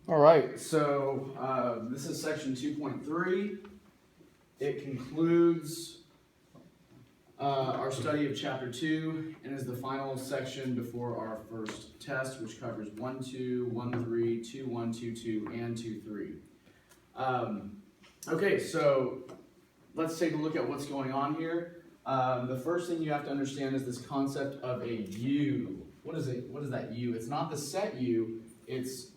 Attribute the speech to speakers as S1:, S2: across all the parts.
S1: All right, so this is section 2.3. It concludes our study of chapter 2 and is the final section before our first test, which covers 1-2, 1-3, 2-1, 2-2, and 2-3. Okay, so let's take a look at what's going on here. The first thing you have to understand is this concept of a U. What is it? What is that U? It's not the set U, it's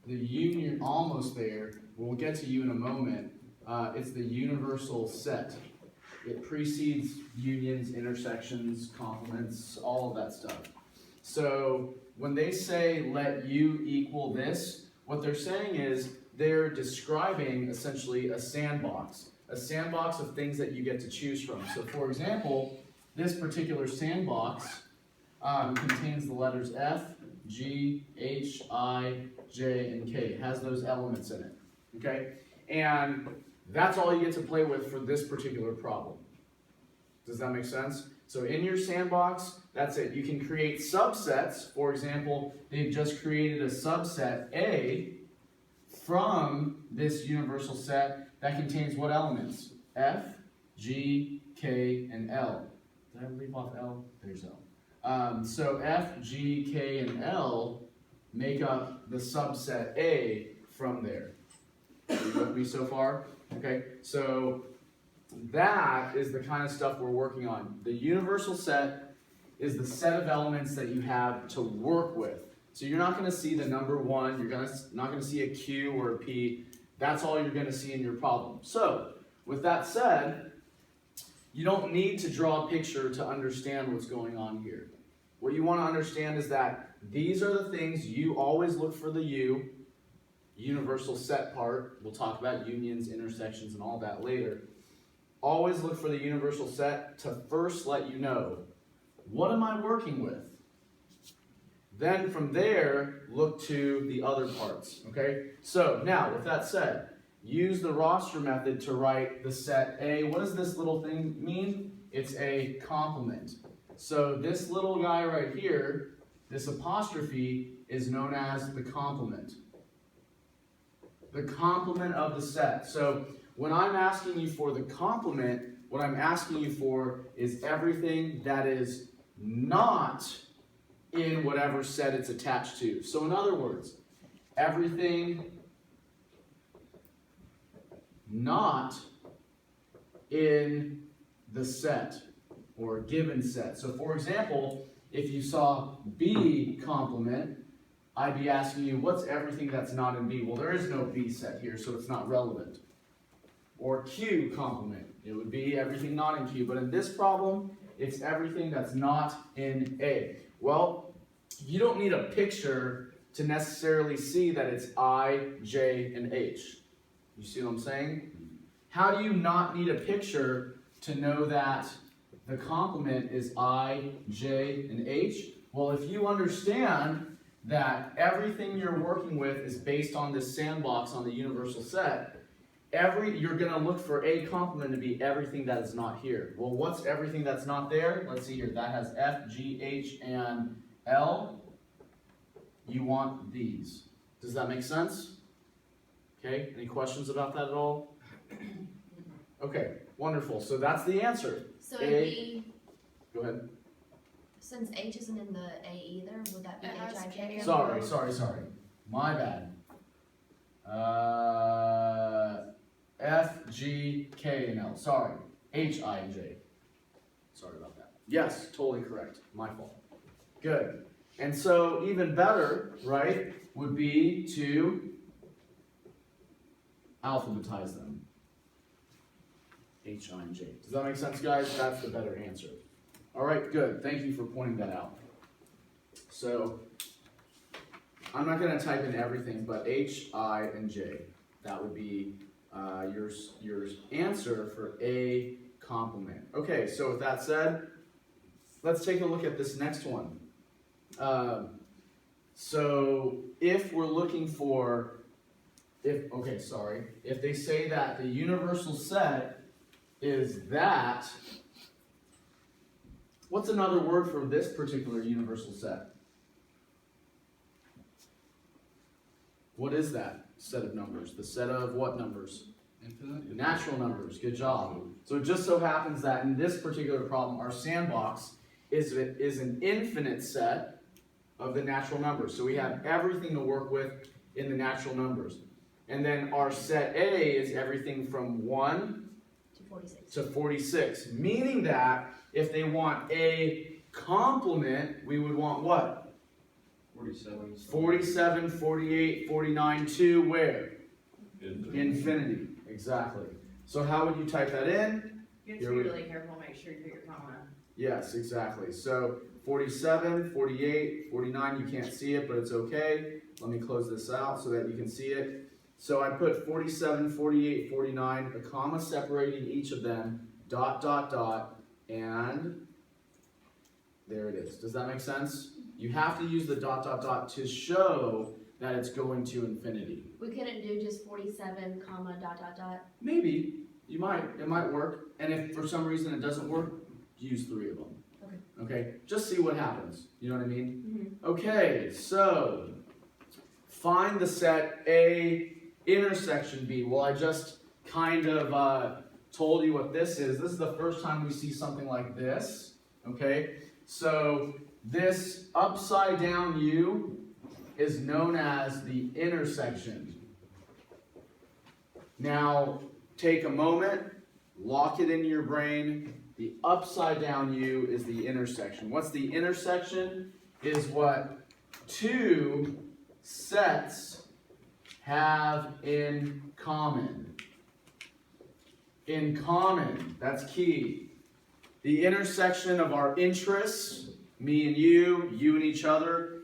S1: the union, almost there. We'll get to U in a moment. It's the universal set. It precedes unions, intersections, complements, all of that stuff. So when they say let U equal this, what they're saying is they're describing essentially a sandbox of things that you get to choose from. So for example, this particular sandbox contains the letters F, G, H, I, J, and K. It has those elements in it, okay? And that's all you get to play with for this particular problem. Does that make sense? So in your sandbox, that's it. You can create subsets. For example, they've just created a subset A from this universal set that contains what elements? F, G, K, and L. Did I leave off L? There's L. So F, G, K, and L make up the subset A from there. Are you with me so far? Okay, so that is the kind of stuff we're working on. The universal set is the set of elements that you have to work with. So you're not going to see the number 1, you're not going to see a Q or a P. That's all you're going to see in your problem. So, with that said, you don't need to draw a picture to understand what's going on here. What you want to understand is that these are the things you always look for the U, universal set part. We'll talk about unions, intersections, and all that later. Always look for the universal set to first let you know, what am I working with? Then from there, look to the other parts, okay? So now, with that said, use the roster method to write the set A. What does this little thing mean? It's a complement. So this little guy right here, this apostrophe, is known as the complement. The complement of the set. So when I'm asking you for the complement, what I'm asking you for is everything that is not in whatever set it's attached to. So in other words, everything not in the set or given set. So for example, if you saw B complement, I'd be asking you, what's everything that's not in B? Well, there is no B set here, so it's not relevant. Or Q complement, it would be everything not in Q. But in this problem, it's everything that's not in A. Well, you don't need a picture to necessarily see that it's I, J, and H. You see what I'm saying? How do you not need a picture to know that the complement is I, J, and H? Well, if you understand that everything you're working with is based on this sandbox on the universal set, you're going to look for a complement to be everything that is not here. Well, what's everything that's not there? Let's see here. That has F, G, H, and L. You want these. Does that make sense? Okay, any questions about that at all? Okay, wonderful. So that's the answer.
S2: So it'd be,
S1: go ahead.
S2: Since H isn't in the A either, would that be H-I-J?
S1: Sorry. My bad. F, G, K, and L. Sorry. H, I, and J. Sorry about that. Yes, totally correct. My fault. Good. And so even better, right, would be to alphabetize them. H, I, and J. Does that make sense, guys? That's the better answer. All right, good. Thank you for pointing that out. So I'm not going to type in everything, but H, I, and J. That would be your answer for A complement. Okay, so with that said, let's take a look at this next one. So if we're looking for, if they say that the universal set is that, what's another word for this particular universal set? What is that set of numbers? The set of what numbers?
S3: Infinite?
S1: Natural numbers. Good job. So it just so happens that in this particular problem, our sandbox is an infinite set of the natural numbers. So we have everything to work with in the natural numbers. And then our set A is everything from 1
S2: To 46.
S1: to 46, meaning that if they want a complement, we would want what?
S3: 47.
S1: 47, 48, 49 to where?
S3: Infinite.
S1: Infinity, exactly. So how would you type that in?
S4: You have
S1: Here
S4: to
S1: we-
S4: be really careful, make sure you put your comma.
S1: Yes, exactly. So 47, 48, 49, you can't see it, but it's okay. Let me close this out so that you can see it. So I put 47, 48, 49, a comma separating each of them, dot, dot, dot, and there it is. Does that make sense? You have to use the dot, dot, dot to show that it's going to infinity.
S2: We couldn't do just 47, comma, dot, dot, dot.
S1: Maybe. You might. It might work. And if for some reason it doesn't work, use 3 of them.
S2: Okay.
S1: Okay? Just see what happens. You know what I mean?
S2: Mm-hmm.
S1: Okay, so find the set A intersection B. Well, I just kind of told you what this is. This is the first time we see something like this. Okay? So this upside down U is known as the intersection. Now, take a moment, lock it into your brain. The upside down U is the intersection. What's the intersection? Is what 2 sets have in common. In common, that's key. The intersection of our interests, me and you and each other,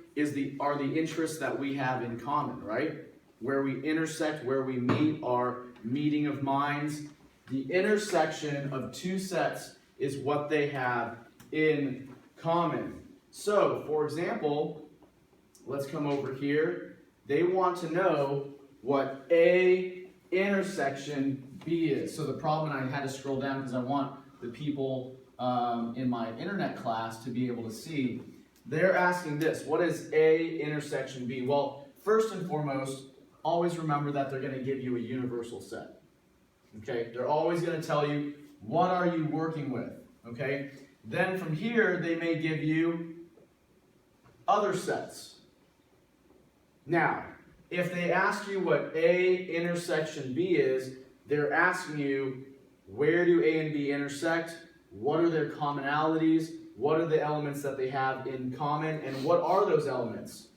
S1: are the interests that we have in common, right? Where we intersect, where we meet, our meeting of minds. The intersection of 2 sets is what they have in common. So, for example, let's come over here. They want to know what A intersection B is. So the problem, and I had to scroll down because I want the people in my internet class to be able to see. They're asking this: what is A intersection B? Well, first and foremost, always remember that they're going to give you a universal set. Okay? They're always going to tell you, what are you working with? Okay? Then from here, they may give you other sets. Now, if they ask you what A intersection B is, they're asking you, where do A and B intersect? What are their commonalities? What are the elements that they have in common? And what are those elements?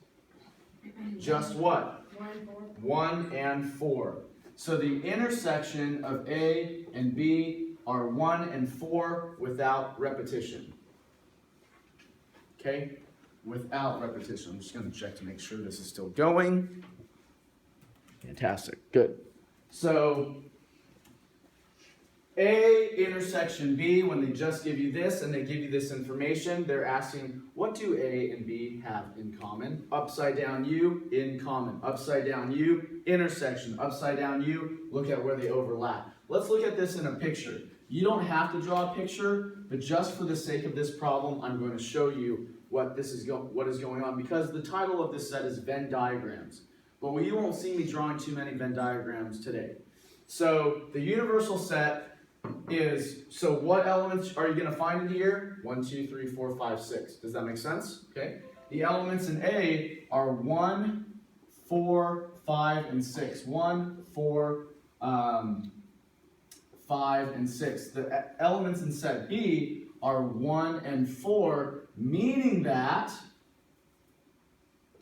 S1: Just what?
S2: 1 and 4.
S1: 1 and 4. So the intersection of A and B are 1 and 4 without repetition. Okay? Without repetition. I'm just going to check to make sure this is still going. Fantastic. Good. So A intersection B, when they just give you this and they give you this information, they're asking, what do A and B have in common? Upside down U, in common. Upside down U, intersection. Upside down U, look at where they overlap. Let's look at this in a picture. You don't have to draw a picture, but just for the sake of this problem, I'm going to show you what is going on, because the title of this set is Venn diagrams. But you won't see me drawing too many Venn diagrams today. So the universal set is, so what elements are you going to find in here? 1, 2, 3, 4, 5, 6. Does that make sense? Okay. The elements in A are 1, 4, 5, and 6. 1, 4, 5, and 6. The elements in set B are 1 and 4, meaning that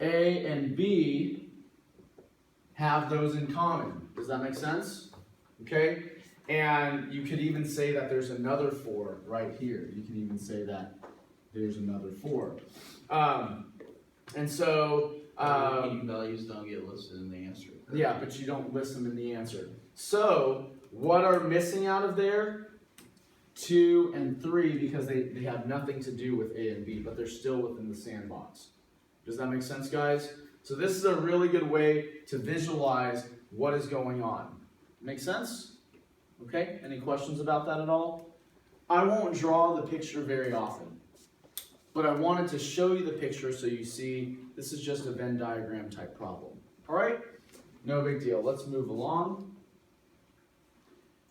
S1: A and B have those in common. Does that make sense? Okay? And you could even say that there's another 4 right here. You can even say that there's another 4. And so...
S3: Repeating values don't get listed in the answer.
S1: Yeah, but you don't list them in the answer. So, what are missing out of there? 2 and 3, because they have nothing to do with A and B, but they're still within the sandbox. Does that make sense, guys? So this is a really good way to visualize what is going on. Make sense? Okay, any questions about that at all? I won't draw the picture very often, but I wanted to show you the picture so you see this is just a Venn diagram type problem. All right? No big deal. Let's move along.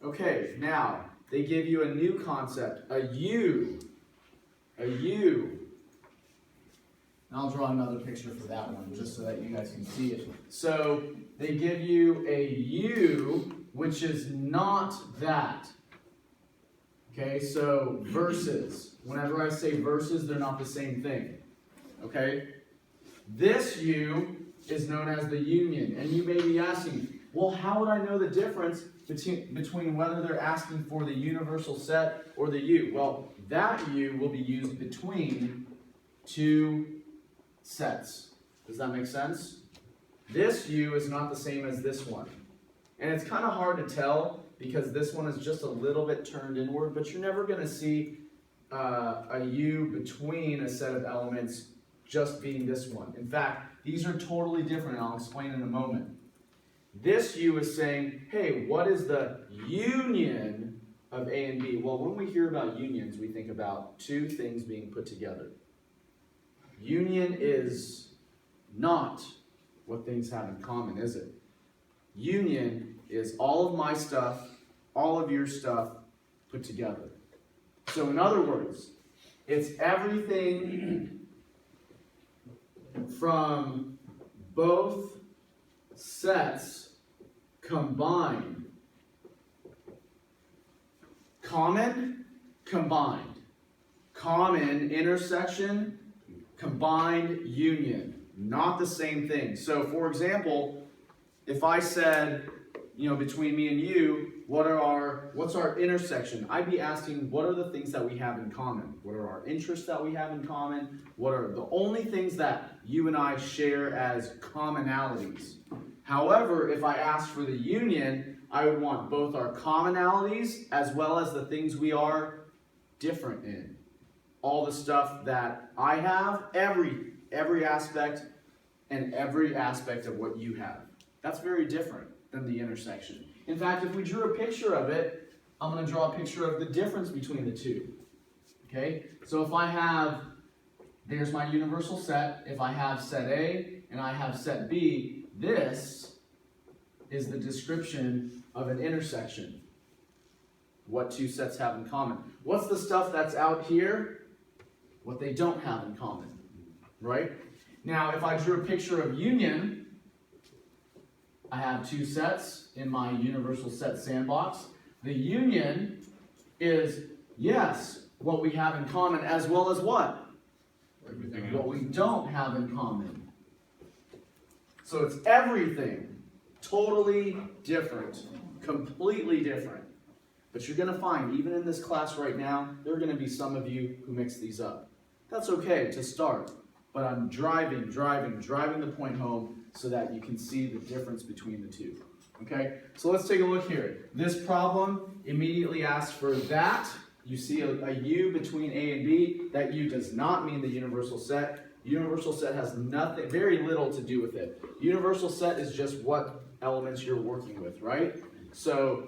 S1: Okay, now they give you a new concept, a U. A U. And I'll draw another picture for that one, just so that you guys can see it. So they give you a U, which is not that. Okay, so verses. Whenever I say verses, they're not the same thing. Okay? This U is known as the union. And you may be asking, well, how would I know the difference between whether they're asking for the universal set or the U? Well, that U will be used between two sets. Does that make sense? This U is not the same as this one. And it's kind of hard to tell because this one is just a little bit turned inward, but you're never going to see a U between a set of elements just being this one. In fact, these are totally different, and I'll explain in a moment. This U is saying, hey, what is the union of A and B? Well, when we hear about unions, we think about two things being put together. Union is not what things have in common, is it? Union is all of my stuff, all of your stuff put together. So in other words, it's everything from both sets combined. Common, combined. Common, intersection, combined, union. Not the same thing. So for example, if I said, between me and you, what's our intersection? I'd be asking, what are the things that we have in common? What are our interests that we have in common? What are the only things that you and I share as commonalities? However, if I asked for the union, I would want both our commonalities as well as the things we are different in. All the stuff that I have, every aspect, and every aspect of what you have. That's very different than the intersection. In fact, if we drew a picture of it, I'm going to draw a picture of the difference between the two. Okay? So if I have, there's my universal set. If I have set A and I have set B, this is the description of an intersection. What two sets have in common. What's the stuff that's out here? What they don't have in common. Right? Now, if I drew a picture of union, I have two sets in my universal set sandbox. The union is, yes, what we have in common as well as what? What we don't have in common. So it's everything totally different, completely different. But you're going to find, even in this class right now, there are going to be some of you who mix these up. That's okay to start, but I'm driving the point home so that you can see the difference between the two. Okay, so let's take a look here. This problem immediately asks for that. You see a U between A and B. That U does not mean the universal set. Universal set has nothing, very little to do with it. Universal set is just what elements you're working with, right? So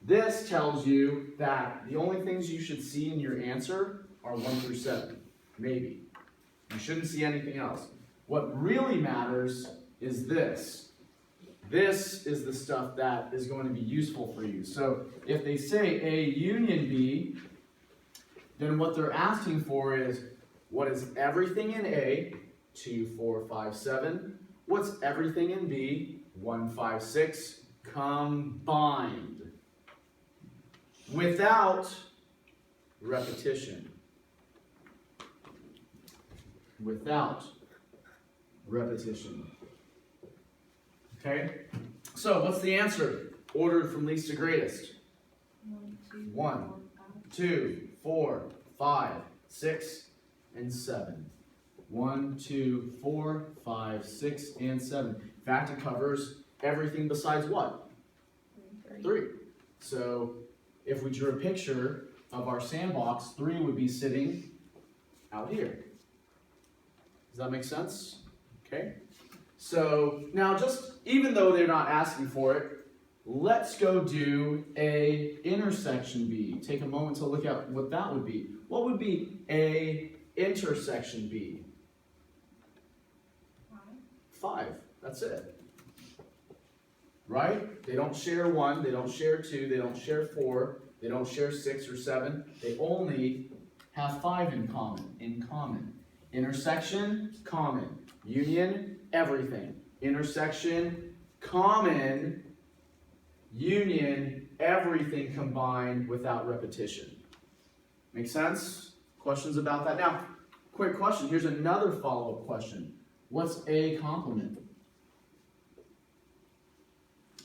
S1: this tells you that the only things you should see in your answer are 1 through 7, maybe. You shouldn't see anything else. What really matters is this. This is the stuff that is going to be useful for you. So if they say A union B, then what they're asking for is, what is everything in A? 2, 4, 5, 7. What's everything in B? 1, 5, 6 combined. Without repetition. Without repetition. Okay? So, what's the answer? Ordered from least to greatest. 1, 2, 4, 5, 6, and 7. 1, 2, 4, 5, 6, and 7. In fact, it covers everything besides what? 3. So, if we drew a picture of our sandbox, 3 would be sitting out here. Does that make sense? Okay. So now even though they're not asking for it, let's go do a intersection B. Take a moment to look at what that would be. What would be a intersection B? 5. That's it. right? They don't share 1, they don't share 2, they don't share 4, they don't share 6 or 7. They only have 5 in common. Intersection, common. Union, everything. Intersection, common. Union, everything combined without repetition. Make sense? Questions about that? Now, quick question. Here's another follow-up question. What's a complement?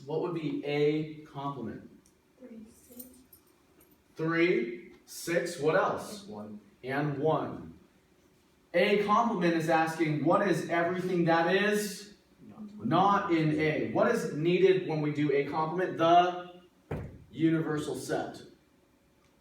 S1: What would be a complement? 3, 6, what else?
S3: 1.
S1: And 1. A complement is asking, what is everything that is not in A? What is needed when we do a complement? The universal set.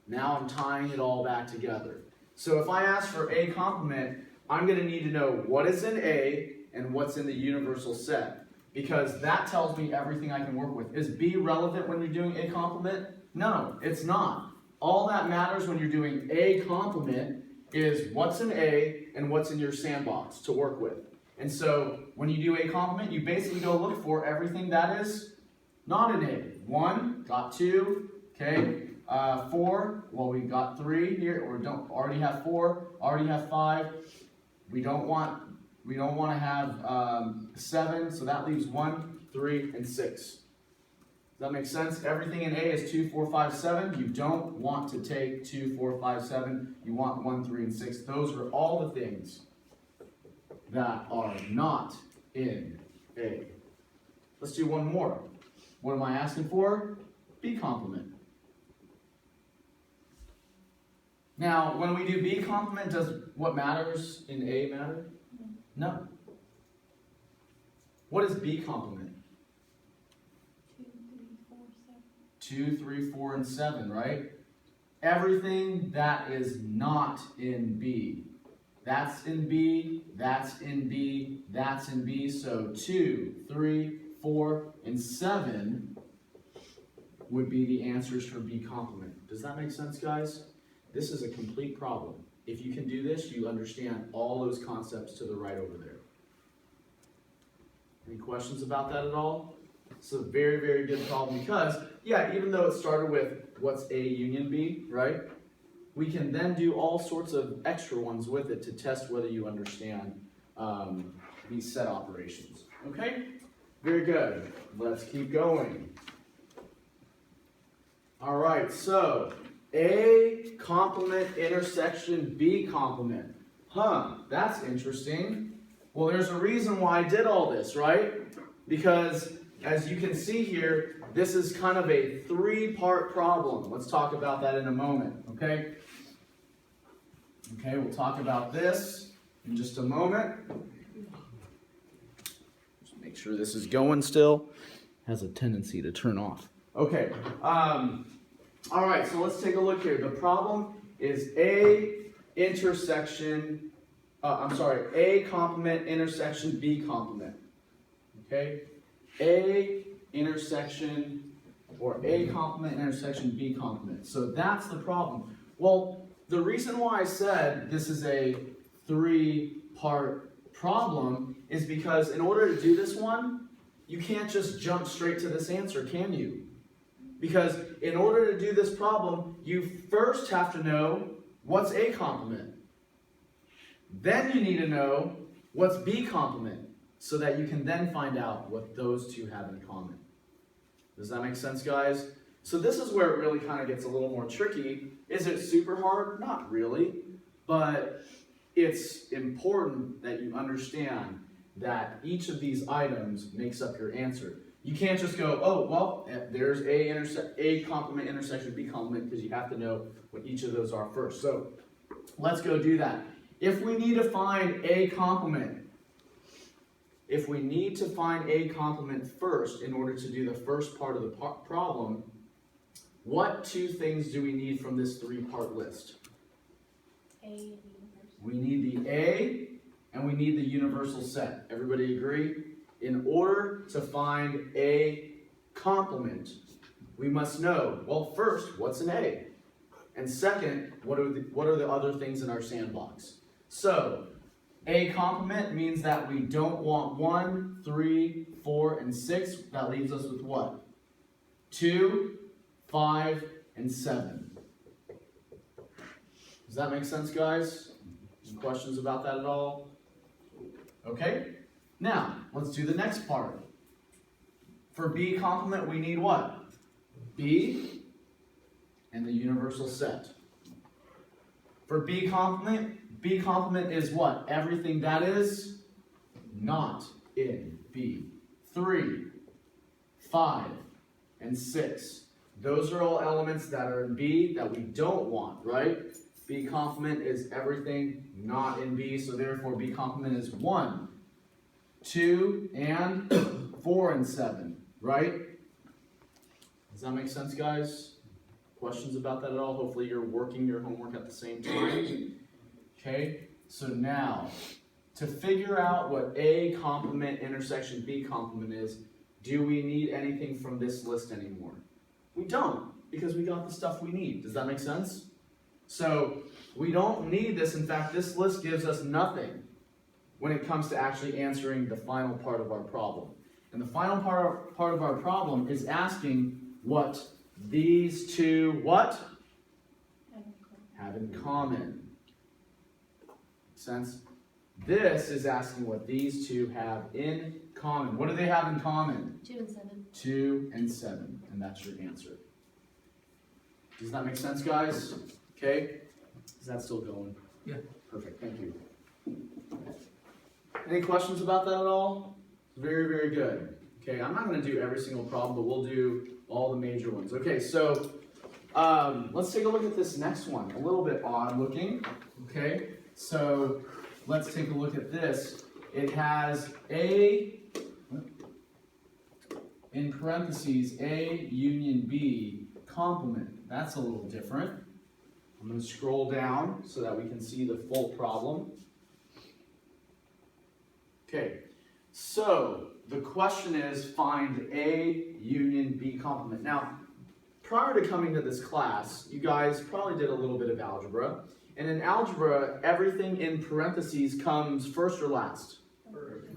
S1: Now I'm tying it all back together. So if I ask for a complement, I'm going to need to know what is in A and what's in the universal set, because that tells me everything I can work with. Is B relevant when you're doing a complement? No, it's not. All that matters when you're doing a complement is what's in A and what's in your sandbox to work with. And so when you do a complement, you basically go look for everything that is not in A. 1, got 2, okay. 4, well, we got 3 here, or don't already have 4, already have 5. We don't want to have 7, so that leaves 1, 3, and 6. Does that make sense? Everything in A is 2, 4, 5, 7. You don't want to take 2, 4, 5, 7. You want 1, 3, and 6. Those are all the things that are not in A. Let's do one more. What am I asking for? B complement. Now, when we do B complement, does what matters in A matter? No. What is B complement? 2, 3, 4, and 7, right? Everything that is not in B. That's in B, that's in B, that's in B. So 2, 3, 4, and 7 would be the answers for B complement. Does that make sense, guys? This is a complete problem. If you can do this, you understand all those concepts to the right over there. Any questions about that at all? It's a very, very good problem because, yeah, even though it started with what's A union B, right? We can then do all sorts of extra ones with it to test whether you understand these set operations. Okay? Very good. Let's keep going. All right, so A complement intersection B complement. That's interesting. Well, there's a reason why I did all this, right? Because as you can see here, this is kind of a 3-part problem. Let's talk about that in a moment, okay? Okay, we'll talk about this in just a moment. Just make sure this is going still. Has a tendency to turn off. Okay, all right, so let's take a look here. The problem is A complement intersection B complement. Okay, A intersection or A complement intersection B complement. So that's the problem. Well, the reason why I said this is a 3-part problem is because in order to do this one, you can't just jump straight to this answer, can you? Because in order to do this problem, you first have to know what's A complement. Then you need to know what's B complement, so that you can then find out what those two have in common. Does that make sense, guys? So this is where it really kind of gets a little more tricky. Is it super hard? Not really, but it's important that you understand that each of these items makes up your answer. You can't just go, oh, well, there's A complement intersection B complement, because you have to know what each of those are first. So let's go do that. If we need to find A complement, first in order to do the first part of the problem, what 2 things do we need from this 3-part list? We need the A and we need the universal set. Everybody agree? In order to find A complement, we must know, well, first, what's an A? And second, what are the other things in our sandbox? So, A complement means that we don't want 1, 3, 4, and 6. That leaves us with what? 2, 5, and 7. Does that make sense, guys? Any questions about that at all? Okay. Now, let's do the next part. For B complement, we need what? B and the universal set. For B complement is what? Everything that is not in B. 3, 5, and 6. Those are all elements that are in B that we don't want, right? B complement is everything not in B, so therefore B complement is 1, 2, and 4, and 7, right? Does that make sense, guys? Questions about that at all? Hopefully you're working your homework at the same time. Okay, so now, to figure out what A complement intersection B complement is, do we need anything from this list anymore? We don't, because we got the stuff we need. Does that make sense? So, we don't need this. In fact, this list gives us nothing when it comes to actually answering the final part of our problem. And the final part of our problem is asking what these two, what? Have in common. Make sense? This is asking what these two have in common. What do they have in common?
S2: 2 and 7.
S1: 2 and 7. And that's your answer. Does that make sense, guys? Okay? Is that still going?
S3: Yeah.
S1: Perfect. Thank you. Any questions about that at all? Very, very good. Okay, I'm not going to do every single problem, but we'll do all the major ones. Okay, so let's take a look at this next one. A little bit odd looking. Okay, so let's take a look at this. It has A, in parentheses, A union B complement. That's a little different. I'm going to scroll down so that we can see the full problem. Okay, so the question is find A union B complement. Now, prior to coming to this class, you guys probably did a little bit of algebra. And in algebra, everything in parentheses comes first or last?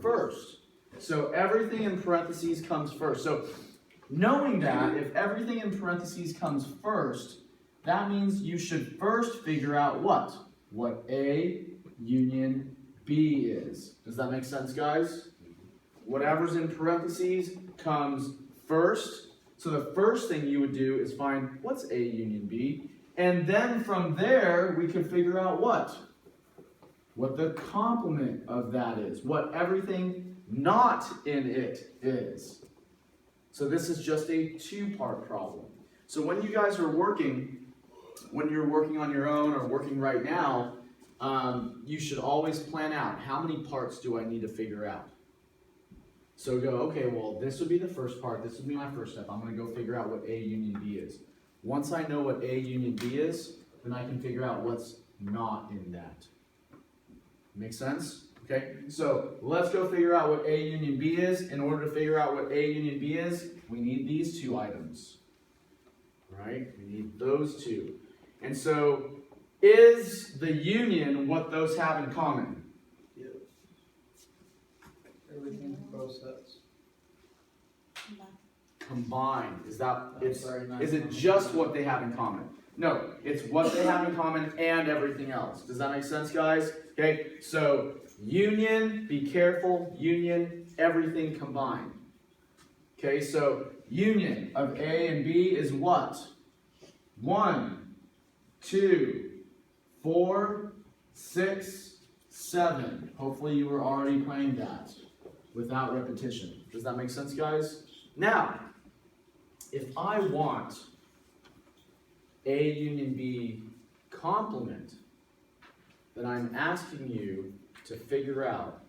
S1: First. So everything in parentheses comes first. So knowing that, if everything in parentheses comes first, that means you should first figure out what? What A union B is. Does that make sense, guys? Whatever's in parentheses comes first. So the first thing you would do is find what's A union B. And then from there, we can figure out what? What the complement of that is. What everything not in it is. So this is just a two-part problem. So when you guys are working, when you're working on your own or working right now, you should always plan out how many parts do I need to figure out. So go, okay, well, this would be the first part. This would be my first step. I'm going to go figure out what A union B is. Once I know what A union B is, then I can figure out what's not in that. Make sense? Okay, so let's go figure out what A union B is. In order to figure out what A union B is, we need these two items. Right? We need those two. And so, is the union what those have in common?
S3: Yep. Everything both sets.
S1: Combined. Is that it's
S3: Sorry, not
S1: is it
S3: common.
S1: just what they have in common? No, it's what they have in common and everything else. Does that make sense, guys? Okay, so union, be careful, union, everything combined. Okay, so union of A and B is what? 1, 2, 4, 6, 7. Hopefully you were already playing that without repetition. Does that make sense, guys? Now, if I want A union B complement, then I'm asking you to figure out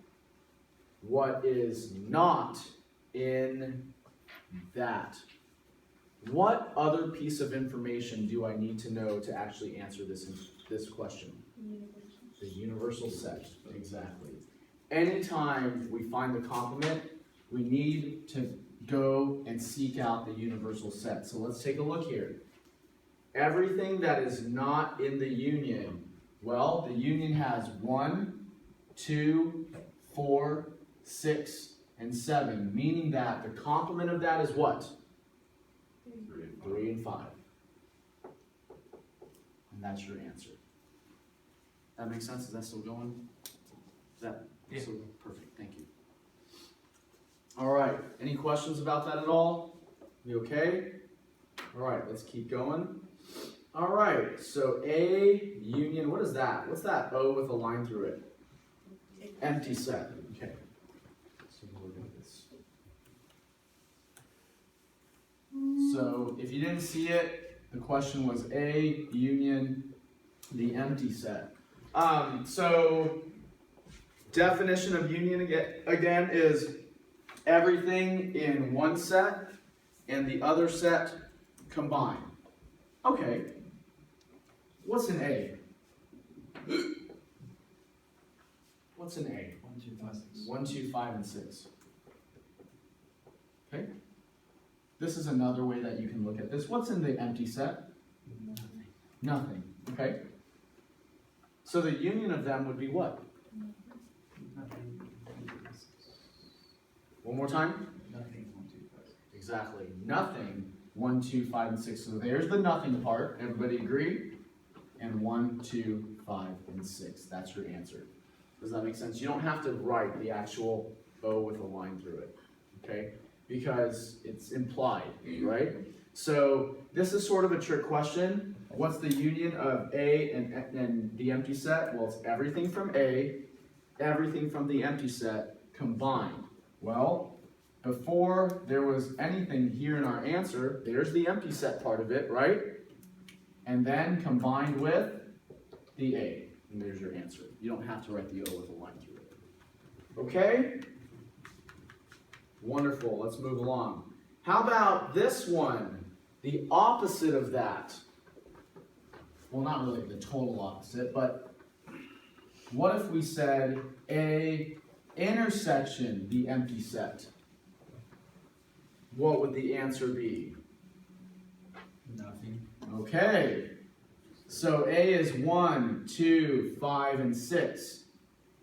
S1: what is not in that. What other piece of information do I need to know to actually answer this question? The universal set, exactly. Anytime we find the complement, we need to go and seek out the universal set. So let's take a look here. Everything that is not in the union, well, the union has 1, 2, 4, 6, and 7, meaning that the complement of that is what? 3 and 5. And that's your answer. That makes sense? Is that still going? Is that still perfect? Thank you. All right. Any questions about that at all? You okay? All right. Let's keep going. All right. So A union. What is that? What's that O with a line through it? Empty set. Okay. So we'll look at this. So if you didn't see it, the question was A union the empty set. So definition of union again is everything in one set and the other set combined. Okay. What's an A? What's an A?
S3: 1, 2, 5, 6.
S1: 1, 2, 5, and 6. Okay. This is another way that you can look at this. What's in the empty set?
S3: Nothing.
S1: Nothing. Okay. So the union of them would be what?
S3: Nothing. 1, 2, 5, 6.
S1: One more time?
S3: Nothing. 1, 2, 5, 6.
S1: Exactly. Nothing. 1, 2, 5, and 6. So there's the nothing part. Everybody agree? And 1, 2, 5, and 6. That's your answer. Does that make sense? You don't have to write the actual O with a line through it. Okay? Because it's implied, right? So this is sort of a trick question. What's the union of A and the empty set? Well, it's everything from A, everything from the empty set combined. Well, before there was anything here in our answer, there's the empty set part of it, right? And then combined with the A. And there's your answer. You don't have to write the O with a line through it. Okay? Wonderful. Let's move along. How about this one? The opposite of that. Well, not really the total opposite, but what if we said A intersection the empty set? What would the answer be?
S3: Nothing.
S1: Okay. So A is 1, 2, 5, and 6.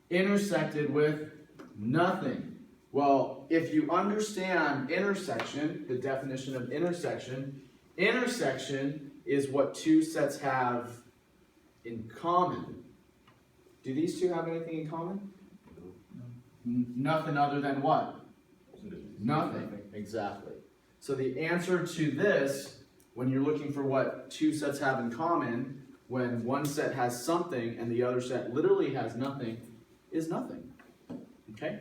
S1: Intersected with nothing. Well, if you understand intersection, the definition of intersection is what two sets have in common. Do these two have anything in common? Nothing other than what? Nothing. Exactly. So the answer to this, when you're looking for what two sets have in common, when one set has something and the other set literally has nothing, is nothing. Okay?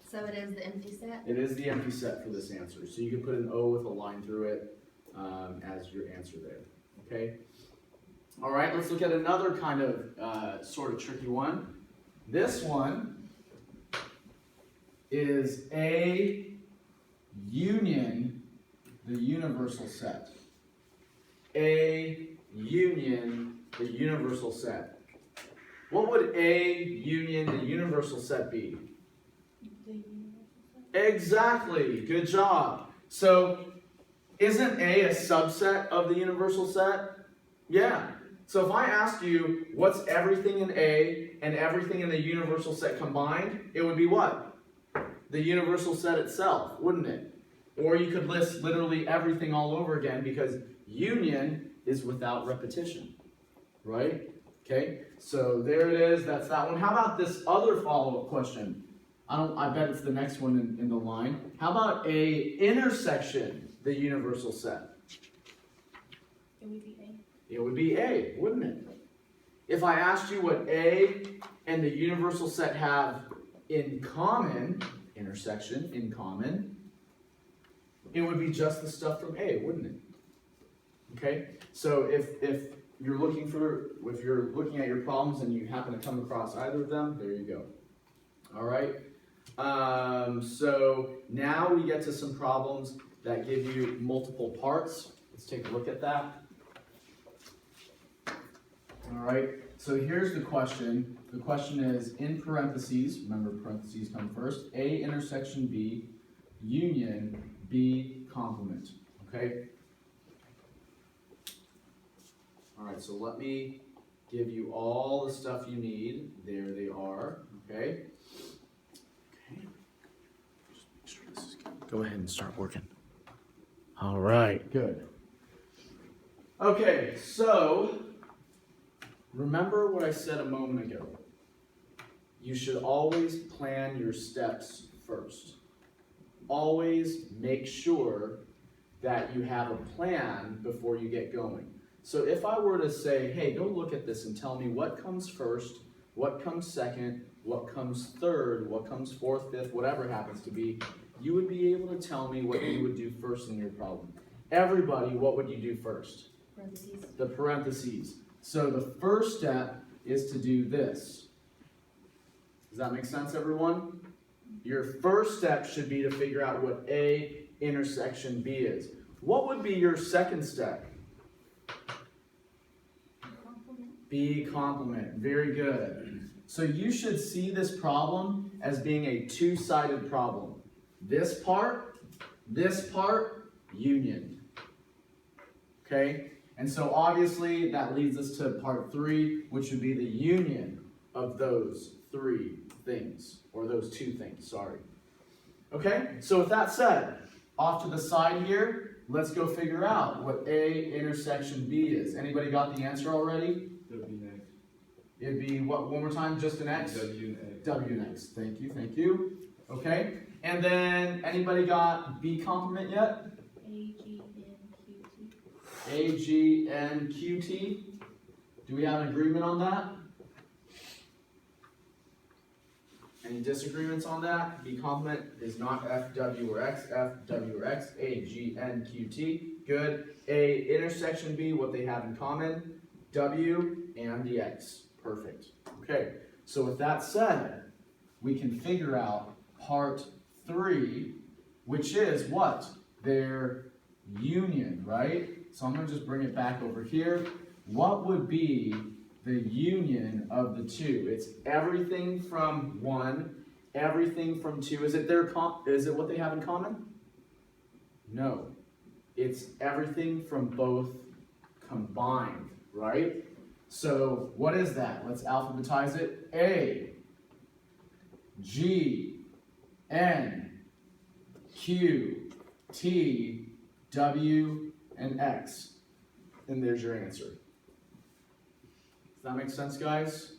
S2: So it is the empty set?
S1: It is the empty set for this answer. So you can put an O with a line through it as your answer there. Okay? All right, let's look at another kind of sort of tricky one. This one is A union the universal set. A union the universal set. What would A union the universal set be? Exactly. Good job. So, isn't A a subset of the universal set? Yeah. So if I asked you what's everything in A and everything in the universal set combined, it would be what? The universal set itself, wouldn't it? Or you could list literally everything all over again because union is without repetition. Right? Okay? So there it is. That's that one. How about this other follow-up question? I bet it's the next one in the line. How about A intersection the universal set?
S2: It would be A.
S1: It would be A, wouldn't it? If I asked you what A and the universal set have in common, intersection, in common, it would be just the stuff from A, wouldn't it? Okay? So if you're looking at your problems and you happen to come across either of them, there you go. All right? So now we get to some problems that give you multiple parts. Let's take a look at that. All right, so here's the question. The question is in parentheses, remember parentheses come first, A intersection B, union B complement, okay? All right, so let me give you all the stuff you need. There they are, Okay? Okay. Just make sure this is good. Go ahead and start working. All right, good. Okay, so remember what I said a moment ago. You should always plan your steps first. Always make sure that you have a plan before you get going. So if I were to say, hey, go look at this and tell me what comes first, what comes second, what comes third, what comes fourth, fifth, whatever it happens to be, you would be able to tell me what you would do first in your problem. Everybody, what would you do first?
S2: Parentheses.
S1: The parentheses. So the first step is to do this. Does that make sense, everyone? Your first step should be to figure out what A intersection B is. What would be your second step? B complement. Very good. So you should see this problem as being a two-sided problem. This part, union. Okay? And so obviously that leads us to part 3, which would be the union of those 3 things, or those 2 things, sorry. Okay? So with that said, off to the side here, let's go figure out what A intersection B is. Anybody got the answer already?
S3: W next.
S1: It'd be what, one more time, just an X?
S3: W next.
S1: W next. Thank you, thank you. Okay? And then, anybody got B complement yet? A, G, N, Q, T. Do we have an agreement on that? Any disagreements on that? B complement is not F, W, or X. F, W, or X. A, G, N, Q, T. Good. A intersection B, what they have in common? W and the X. Perfect. Okay, so with that said, we can figure out part 3, which is what? Their union, right? So I'm going to just bring it back over here. What would be the union of the 2? It's everything from 1, everything from 2. Is it what they have in common? No. It's everything from both combined, right? So what is that? Let's alphabetize it. A, G, N, Q, T, W, and X. And there's your answer. Does that make sense, guys?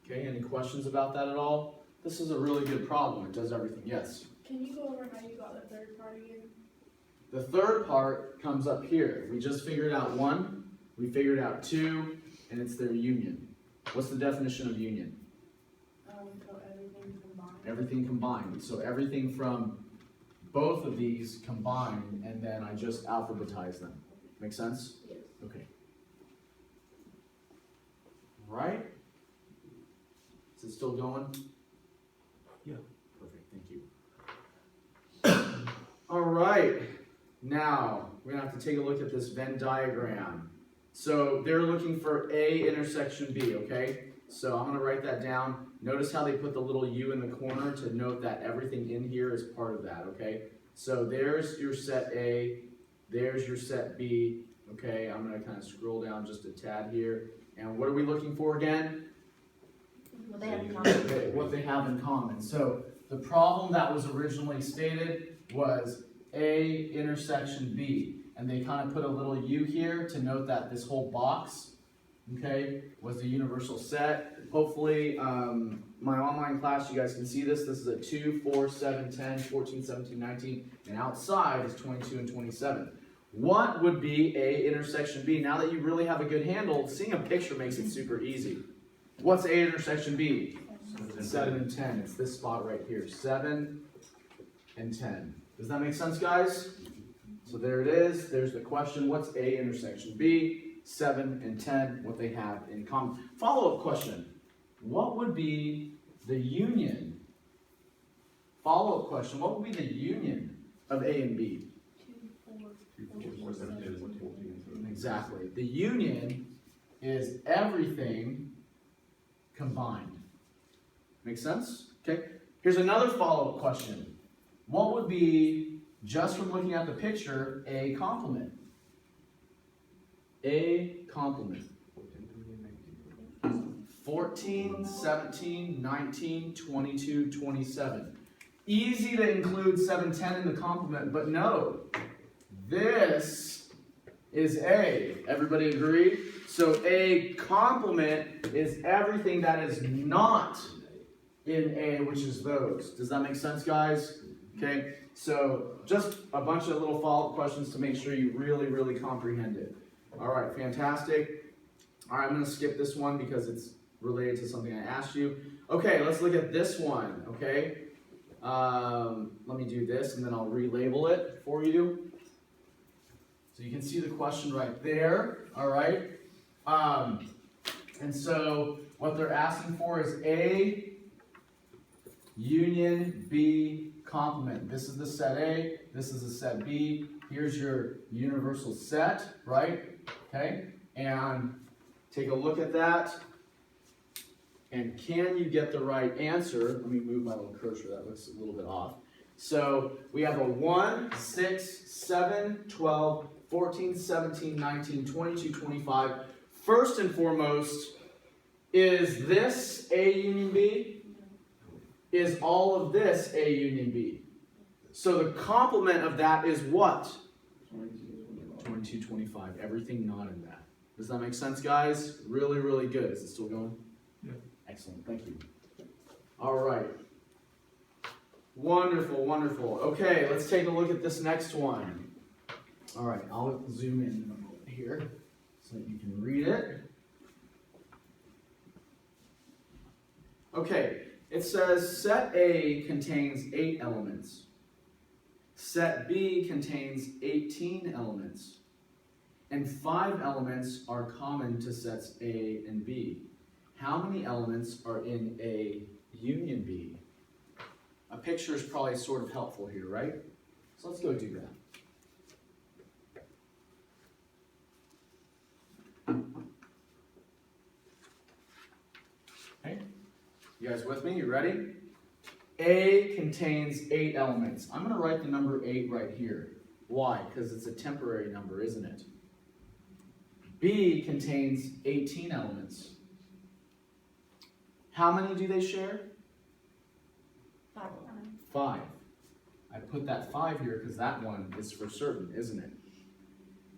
S1: Okay, any questions about that at all? This is a really good problem. It does everything. Yes?
S5: Can you go over how you got the third part again?
S1: The third part comes up here. We just figured out 1, we figured out 2, and it's their union. What's the definition of union?
S5: So everything combined.
S1: Everything combined. So everything from both of these combined, and then I just alphabetize them. Make sense?
S5: Yes.
S1: Okay. Right? Is it still going?
S3: Yeah.
S1: Perfect, thank you. All right, now we're gonna have to take a look at this Venn diagram. So they're looking for A intersection B, okay? So I'm gonna write that down. Notice how they put the little U in the corner to note that everything in here is part of that, okay? So there's your set A, there's your set B, okay? I'm gonna kind of scroll down just a tad here. And what are we looking for again?
S2: Well, they have in common.
S1: Okay, what they have in common. So the problem that was originally stated was A intersection B. And they kind of put a little U here to note that this whole box, okay, was the universal set. Hopefully, my online class, you guys can see this. This is a 2, 4, 7, 10, 14, 17, 19, and outside is 22 and 27. What would be A intersection B? Now that you really have a good handle, seeing a picture makes it super easy. What's A intersection B? 7 and 10. It's this spot right here. 7 and 10. Does that make sense, guys? So there it is. There's the question. What's A intersection B? 7 and 10, what they have in common. Follow-up question. What would be the union? Follow-up question. What would be the union of A and B?
S5: 2, 4, 14.
S1: Exactly. The union is everything combined. Make sense? Okay. Here's another follow-up question. What would be, just from looking at the picture, a complement? A complement. 14, 17, 19, 22, 27. Easy to include 7, 10 in the complement, but no. This is A. Everybody agree? So A complement is everything that is not in A, which is those. Does that make sense, guys? Okay, so just a bunch of little follow-up questions to make sure you really, really comprehend it. All right, fantastic. All right, I'm going to skip this one because it's related to something I asked you. Okay, let's look at this one, okay? Let me do this, and then I'll relabel it for you. So you can see the question right there, all right? And so what they're asking for is A union B complement. This is the set A, this is the set B. Here's your universal set, right? Okay, and take a look at that. And can you get the right answer? Let me move my little cursor, that looks a little bit off. So we have a 1, 6, 7, 12, 14, 17, 19, 22, 25. First and foremost, is this A union B? Is all of this A union B? So the complement of that is what? 22, 25. Everything not in that. Does that make sense, guys? Really, really good. Is it still going?
S3: Yeah.
S1: Excellent. Thank you. All right. Wonderful, wonderful. Okay, let's take a look at this next one. All right, I'll zoom in a moment here so that you can read it. Okay, it says set A contains 8 elements. Set B contains 18 elements. And 5 elements are common to sets A and B. How many elements are in A union B? A picture is probably sort of helpful here, right? So let's go do that. Okay, you guys with me? You ready? A contains 8 elements. I'm going to write the number 8 right here. Why? Because it's a temporary number, isn't it? B contains 18 elements. How many do they share? 5. I put that 5 here because that one is for certain, isn't it?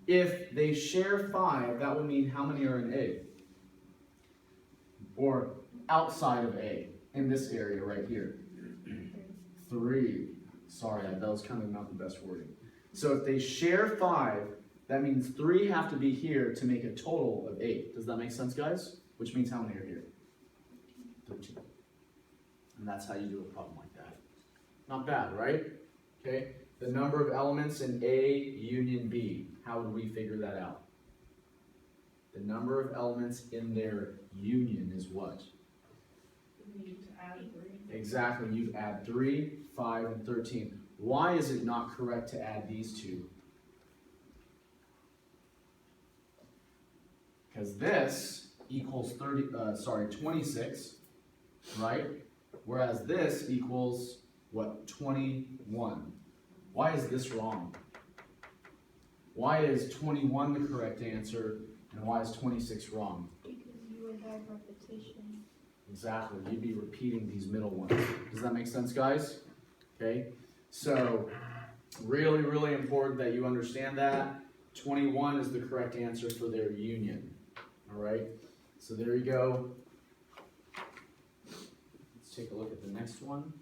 S1: If they share 5, that would mean how many are in A? Or outside of A, in this area right here? 3. Sorry, that was kind of not the best wording. So if they share 5, that means 3 have to be here to make a total of 8. Does that make sense, guys? Which means how many are here? 13. And that's how you do a problem like that. Not bad, right? Okay. The number of elements in A union B. How would we figure that out? The number of elements in their union is what?
S5: We need to add 3.
S1: Exactly. You add 3, 5, and 13. Why is it not correct to add these two? Because this equals 26, right? Whereas this equals what? 21. Why is this wrong? Why is 21 the correct answer, and why is 26 wrong?
S5: Because you would have repetition.
S1: Exactly, you'd be repeating these middle ones. Does that make sense, guys? Okay, so really, really important that you understand that. 21 is the correct answer for their union. All right, so there you go. Let's take a look at the next one.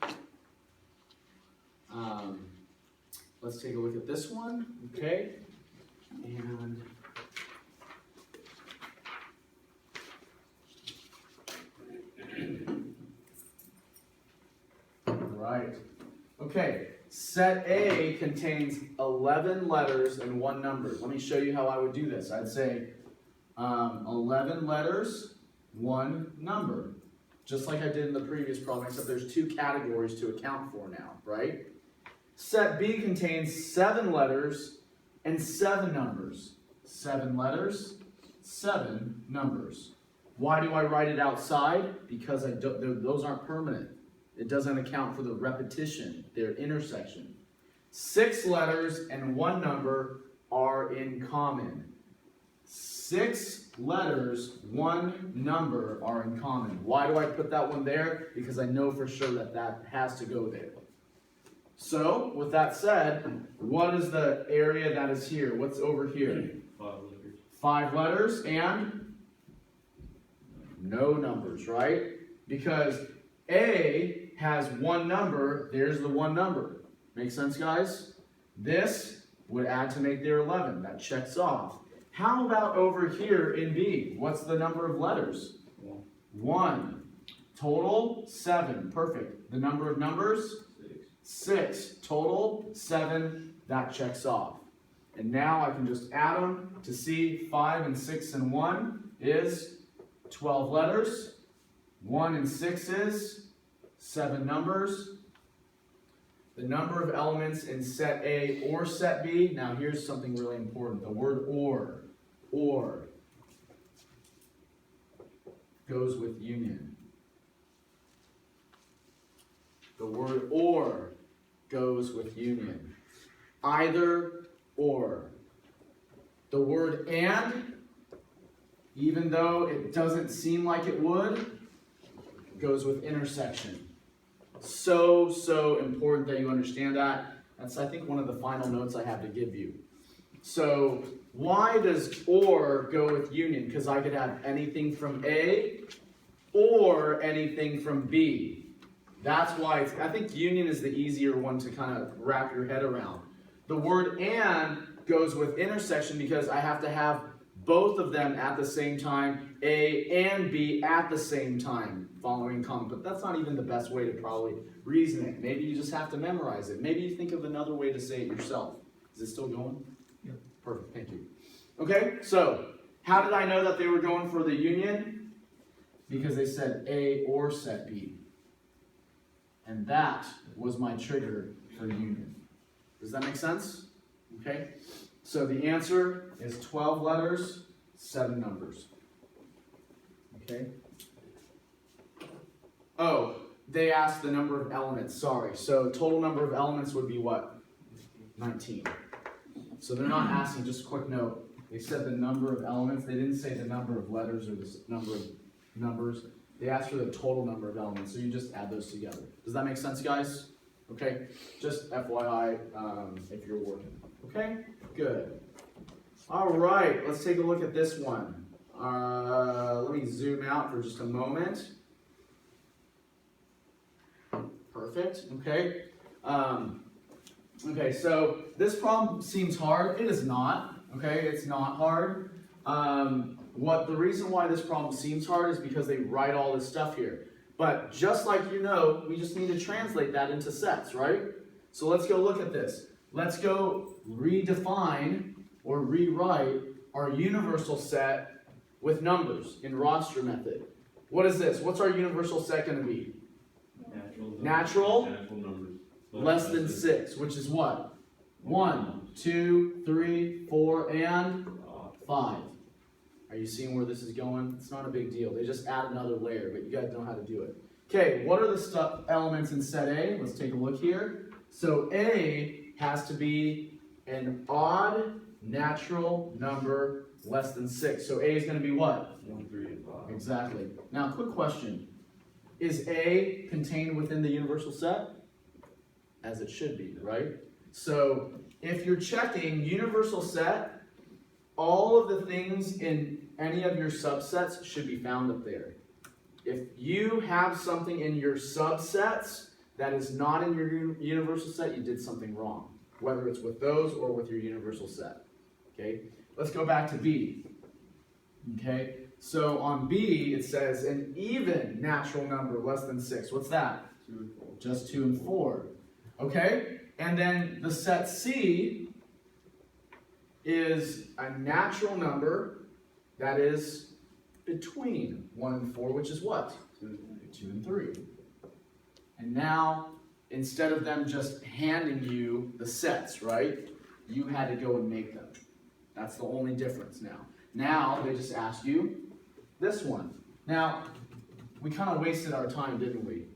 S1: Let's take a look at this one, okay? And right. Okay, set A contains 11 letters and 1 number. Let me show you how I would do this. I'd say 11 letters, 1 number. Just like I did in the previous problem, except there's 2 categories to account for now, right? Set B contains 7 letters and 7 numbers. 7 letters, 7 numbers. Why do I write it outside? Because those aren't permanent. It doesn't account for the repetition, their intersection. 6 letters and 1 number are in common. 6 letters, 1 number are in common. Why do I put that one there? Because I know for sure that that has to go there. So, with that said, what is the area that is here? What's over here?
S3: 5 letters.
S1: 5 letters and no numbers, right? Because A has 1 number, there's the 1 number. Make sense, guys? This would add to make there 11. That checks off. How about over here in B? What's the number of letters? 1. Total, 7. Perfect. The number of numbers? 6. Total, 7. That checks off. And now I can just add them to see 5 and 6 and 1 is 12 letters. 1 and 6 is 7 numbers. The number of elements in set A or set B. Now here's something really important. The word or goes with union. The word or goes with union. Either or. The word and, even though it doesn't seem like it would, goes with intersection. So important that you understand that. That's, I think, one of the final notes I have to give you. So, why does or go with union? Because I could have anything from A or anything from B. That's why I think union is the easier one to kind of wrap your head around. The word and goes with intersection because I have to have both of them at the same time, A and B at the same time, following common. But that's not even the best way to probably reason it. Maybe you just have to memorize it. Maybe you think of another way to say it yourself. Is it still going?
S3: Yep.
S1: Perfect, thank you. Okay, so how did I know that they were going for the union? Because they said A or set B. And that was my trigger for union. Does that make sense? Okay. So the answer is 12 letters, 7 numbers. Okay? Oh, they asked the number of elements. Sorry. So total number of elements would be what? 19. So they're not asking, just a quick note. They said the number of elements. They didn't say the number of letters or the number of numbers. They asked for the total number of elements. So you just add those together. Does that make sense, guys? Okay? Just FYI if you're working. Okay? Good. All right, let's take a look at this one. Let me zoom out for just a moment. Perfect. Okay. Okay, so this problem seems hard. It is not. Okay, it's not hard. The reason why this problem seems hard is because they write all this stuff here. But just like you know, we just need to translate that into sets, right? So let's go look at this. Let's go redefine or rewrite our universal set with numbers in roster method. What is this? What's our universal set going to be? Natural
S3: numbers.
S1: Less than 6, which is what? 1, 2, 3, 4, and 5. Are you seeing where this is going? It's not a big deal. They just add another layer, but you guys know how to do it. Okay, what are the elements in set A? Let's take a look here. So A has to be an odd natural number less than 6. So A is going to be what?
S3: 1, 3, and 5.
S1: Exactly. Now, quick question. Is A contained within the universal set? As it should be, right? So, if you're checking universal set, all of the things in any of your subsets should be found up there. If you have something in your subsets that is not in your universal set, you did something wrong. Whether it's with those or with your universal set. Okay? Let's go back to B. Okay? So on B, it says an even natural number less than 6. What's that?
S3: 2 and 4.
S1: Just 2 and 4. Okay? And then the set C is a natural number that is between 1 and 4, which is what? 2 and 3. And now, instead of them just handing you the sets, right? You had to go and make them. That's the only difference now. Now, they just ask you this one. Now, we kind of wasted our time, didn't we?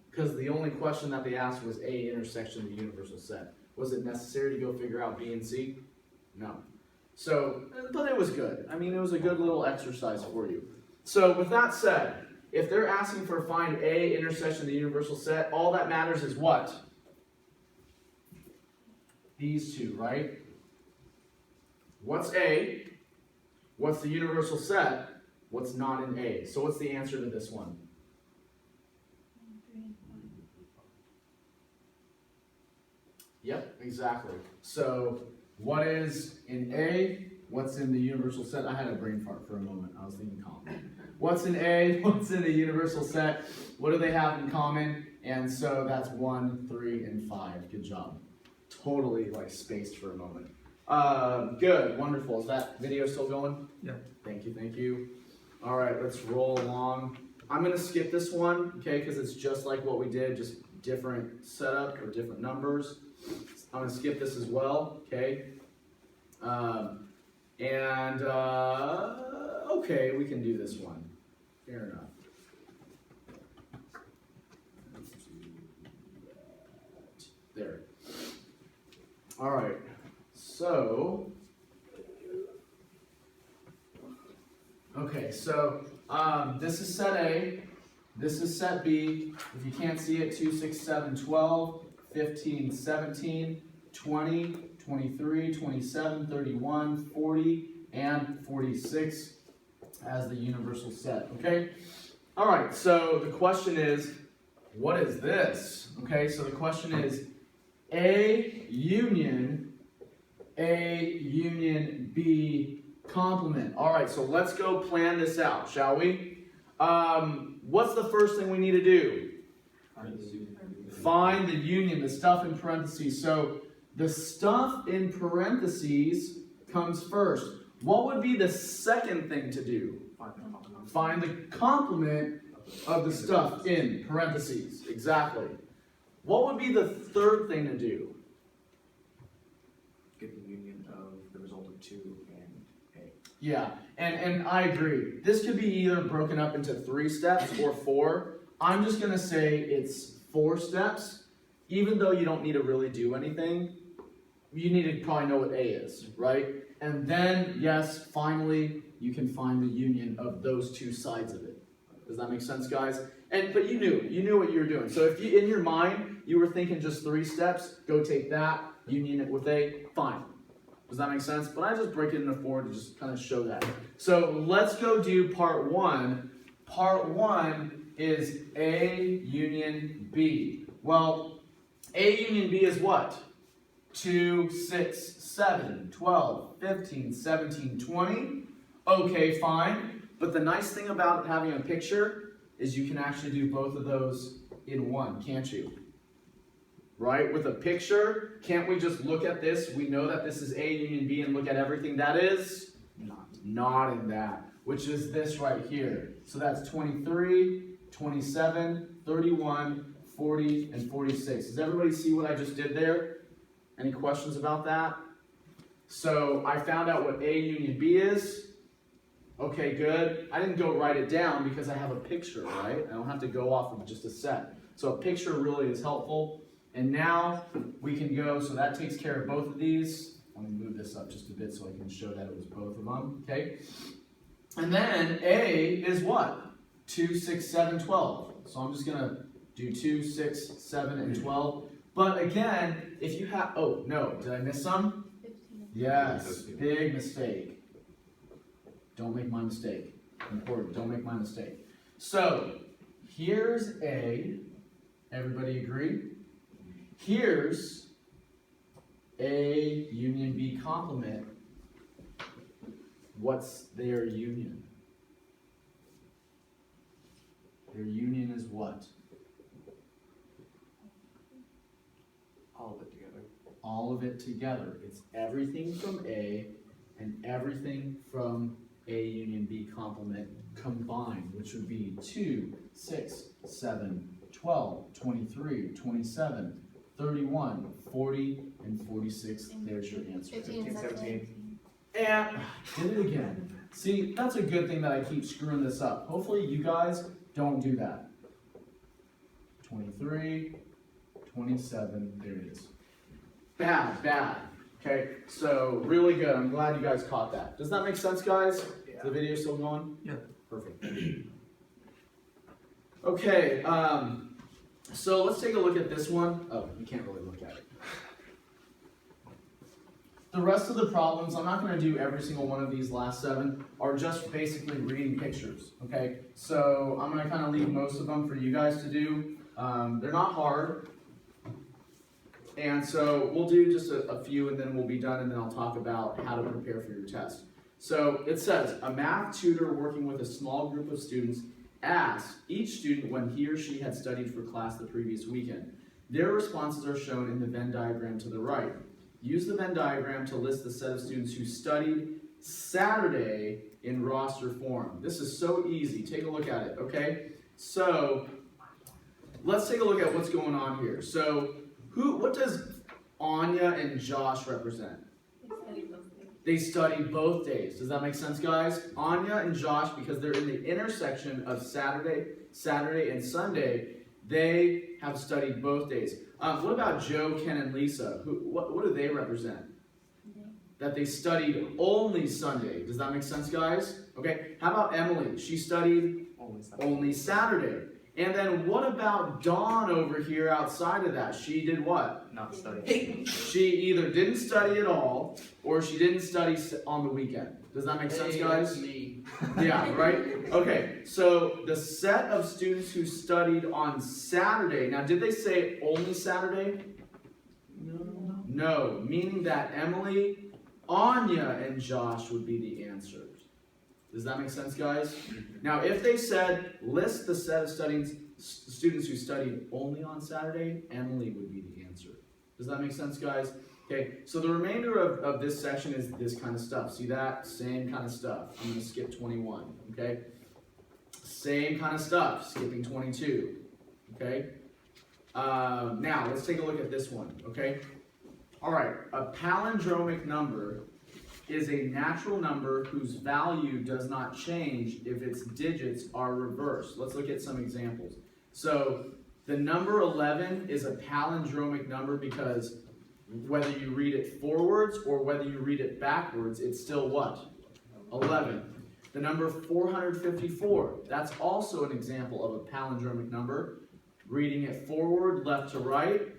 S1: Because the only question that they asked was A intersection of the universal set. Was it necessary to go figure out B and C? No. So, but it was good. I mean, it was a good little exercise for you. So with that said, if they're asking for find A intersection of the universal set, all that matters is what? These two, right? What's A? What's the universal set? What's not in A? So what's the answer to this one?
S5: 3 and 5.
S1: Yep, exactly. So what is in A? What's in the universal set? I had a brain fart for a moment. I was thinking common. What's in A? What's in the universal set? What do they have in common? And so that's 1, 3, and 5. Good job. Totally like spaced for a moment. Good, wonderful. Is that video still going?
S3: Yeah.
S1: Thank you, thank you. All right, let's roll along. I'm gonna skip this one, okay, because it's just like what we did, just different setup or different numbers. I'm gonna skip this as well, okay? Okay, we can do this one. Fair enough. There. All right, so, okay, so this is set A, this is set B. If you can't see it, 2, 6, 7, 12, 15, 17, 20, 23, 27, 31, 40, and 46 as the universal set, okay? All right, so the question is, what is this? Okay, so the question is A union B complement. All right, so let's go plan this out, shall we? What's the first thing we need to do? Find the union, the stuff in parentheses. So the stuff in parentheses comes first. What would be the second thing to do? Find the complement of the stuff in parentheses. Exactly. What would be the third thing to do?
S6: Get the union of the result of 2 and A.
S1: Yeah, and I agree. This could be either broken up into 3 steps or 4. I'm just going to say it's 4 steps. Even though you don't need to really do anything, you need to probably know what A is, right? And then, yes, finally, you can find the union of those 2 sides of it. Does that make sense, guys? But you knew what you were doing. So if you, in your mind, you were thinking just 3 steps, go take that, union it with A, fine. Does that make sense? But I just break it into 4 to just kind of show that. So let's go do part 1. Part 1 is A union B. Well, A union B is what? 2, 6, 7, 12, 15, 17, 20. Okay, fine. But the nice thing about having a picture is you can actually do both of those in one, can't you? Right? With a picture, can't we just look at this? We know that this is A union B and look at everything that is not in that, which is this right here. So that's 23, 27, 31, 40, and 46. Does everybody see what I just did there? Any questions about that? So I found out what A union B is. Okay, good. I didn't go write it down because I have a picture, right? I don't have to go off of just a set. So a picture really is helpful. And now we can go, so that takes care of both of these. Let me move this up just a bit so I can show that it was both of them, okay? And then A is what? 2, 6, 7, 12. So I'm just gonna do 2, 6, 7, and 12. But again, if you have, oh no, did I miss some?
S5: 15.
S1: Yes, big mistake. Don't make my mistake. Important, don't make my mistake. So, here's A. Everybody agree? Here's A union B complement. What's their union? Their union is what?
S6: All of it together.
S1: All of it together. It's everything from A and everything from A union B complement combined, which would be 2, 6, 7, 12, 23, 27, 31, 40, and 46. There's your answer.
S2: 15,
S6: 17.
S1: And did it again. See, that's a good thing that I keep screwing this up. Hopefully you guys don't do that. 23, 27, there it is. Bad, bad. Okay, so really good. I'm glad you guys caught that. Does that make sense, guys? Is
S6: Yeah.
S1: the video still going?
S3: Yeah.
S1: Perfect. Okay, so let's take a look at this one. Oh, you can't really look at it. The rest of the problems, I'm not going to do every single one of these last 7, are just basically reading pictures, okay? So I'm going to kind of leave most of them for you guys to do. They're not hard. And so we'll do just a few and then we'll be done and then I'll talk about how to prepare for your test. So it says, a math tutor working with a small group of students asked each student when he or she had studied for class the previous weekend. Their responses are shown in the Venn diagram to the right. Use the Venn diagram to list the set of students who studied Saturday in roster form. This is so easy. Take a look at it, okay? So let's take a look at what's going on here. So what does Anya and Josh represent? They studied both days. Does that make sense, guys? Anya and Josh, because they're in the intersection of Saturday and Sunday, they have studied both days. What about Joe, Ken, and Lisa? What do they represent? That they studied only Sunday. Does that make sense, guys? Okay. How about Emily? She studied only Saturday. And then what about Dawn over here outside of that? She did what?
S6: Not studying.
S1: She either didn't study at all, or she didn't study on the weekend. Does that make sense, guys?
S6: Me.
S1: Yeah, right? Okay, so the set of students who studied on Saturday, now did they say only Saturday? No, meaning that Emily, Anya, and Josh would be the answers. Does that make sense, guys? Now, if they said, list the set of students who studied only on Saturday, Emily would be the answer. Does that make sense, guys? Okay, so the remainder of this section is this kind of stuff. See that? Same kind of stuff. I'm going to skip 21, okay? Same kind of stuff, skipping 22, okay? Now, let's take a look at this one, okay? All right, a palindromic number is a natural number whose value does not change if its digits are reversed. Let's look at some examples. So the number 11 is a palindromic number because whether you read it forwards or whether you read it backwards, it's still what? 11. The number 454, that's also an example of a palindromic number. Reading it forward, left to right,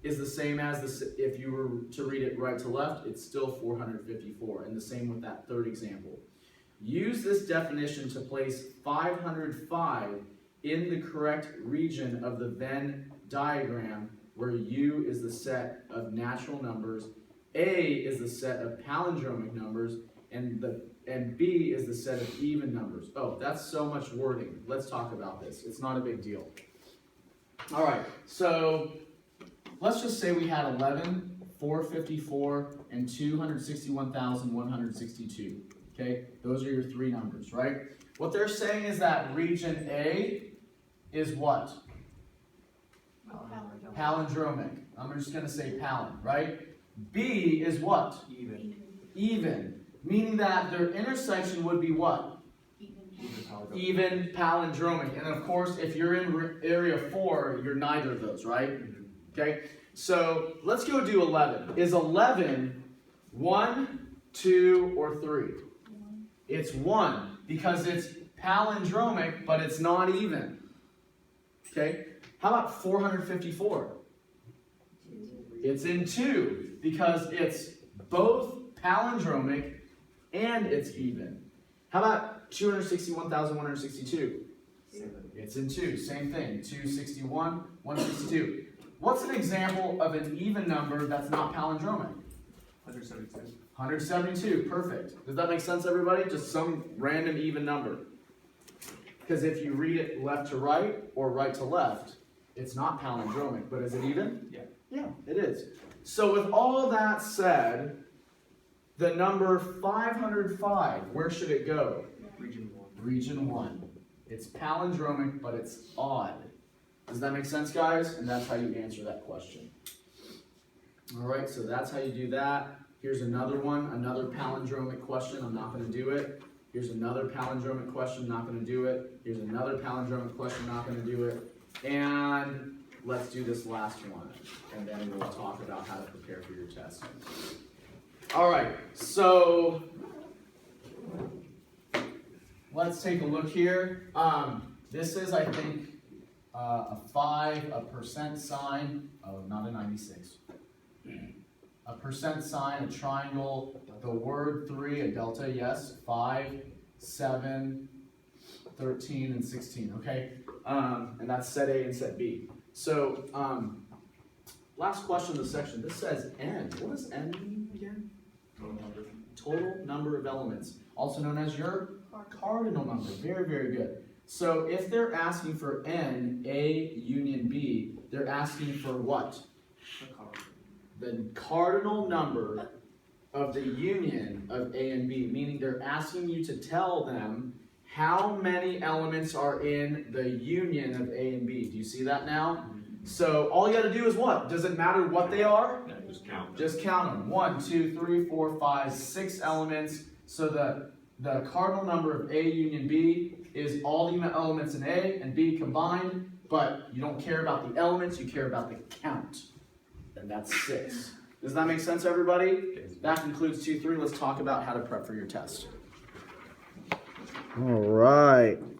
S1: is the same as if you were to read it right to left, it's still 454, and the same with that third example. Use this definition to place 505 in the correct region of the Venn diagram, where U is the set of natural numbers, A is the set of palindromic numbers, and B is the set of even numbers. Oh, that's so much wording. Let's talk about this. It's not a big deal. All right, so let's just say we had 11, 454, and 261,162. Okay, those are your 3 numbers, right? What they're saying is that region A is what? Palindromic. I'm just going to say palin, right? B is what?
S6: Even.
S1: Even. Meaning that their intersection would be what? Even palindromic. And of course, if you're in area 4, you're neither of those, right? Okay, so let's go do 11. Is 11 1, 2, or 3? It's 1 because it's palindromic, but it's not even. Okay, how about 454? It's in 2 because it's both palindromic and it's even. How about 261,162? It's in 2, same thing, 261, 162. What's an example of an even number that's not palindromic?
S6: 172.
S1: 172, perfect. Does that make sense, everybody? Just some random even number. Because if you read it left to right or right to left, it's not palindromic, but is it even?
S6: Yeah.
S1: Yeah, it is. So with all that said, the number 505, where should it go?
S6: Region 1.
S1: Region 1. It's palindromic, but it's odd. Does that make sense, guys? And that's how you answer that question. All right, so that's how you do that. Here's another one, another palindromic question. I'm not going to do it. Here's another palindromic question, not going to do it. Here's another palindromic question, not going to do it. And let's do this last one, and then we'll talk about how to prepare for your test. All right, so let's take a look here. This is, I think, a 5, a percent sign, oh, not a 96. A percent sign, a triangle, the word 3, a delta, yes, 5, 7, 13, and 16, okay? And that's set A and set B. So, last question of the section. This says N. What does N mean again? Total number of elements, also known as your cardinal number. Very, very good. So if they're asking for N, A union B, they're asking for what? The cardinal number of the union of A and B, meaning they're asking you to tell them how many elements are in the union of A and B. Do you see that now? So all you got to do is what? Does it matter what they are?
S3: Yeah, just count them.
S1: Just count them. 1, 2, 3, 4, 5, 6 elements. So the cardinal number of A union B is all the elements in A and B combined, but you don't care about the elements, you care about the count. And that's 6. Does that make sense, everybody? That concludes 2-3. Let's talk about how to prep for your test.
S7: All right.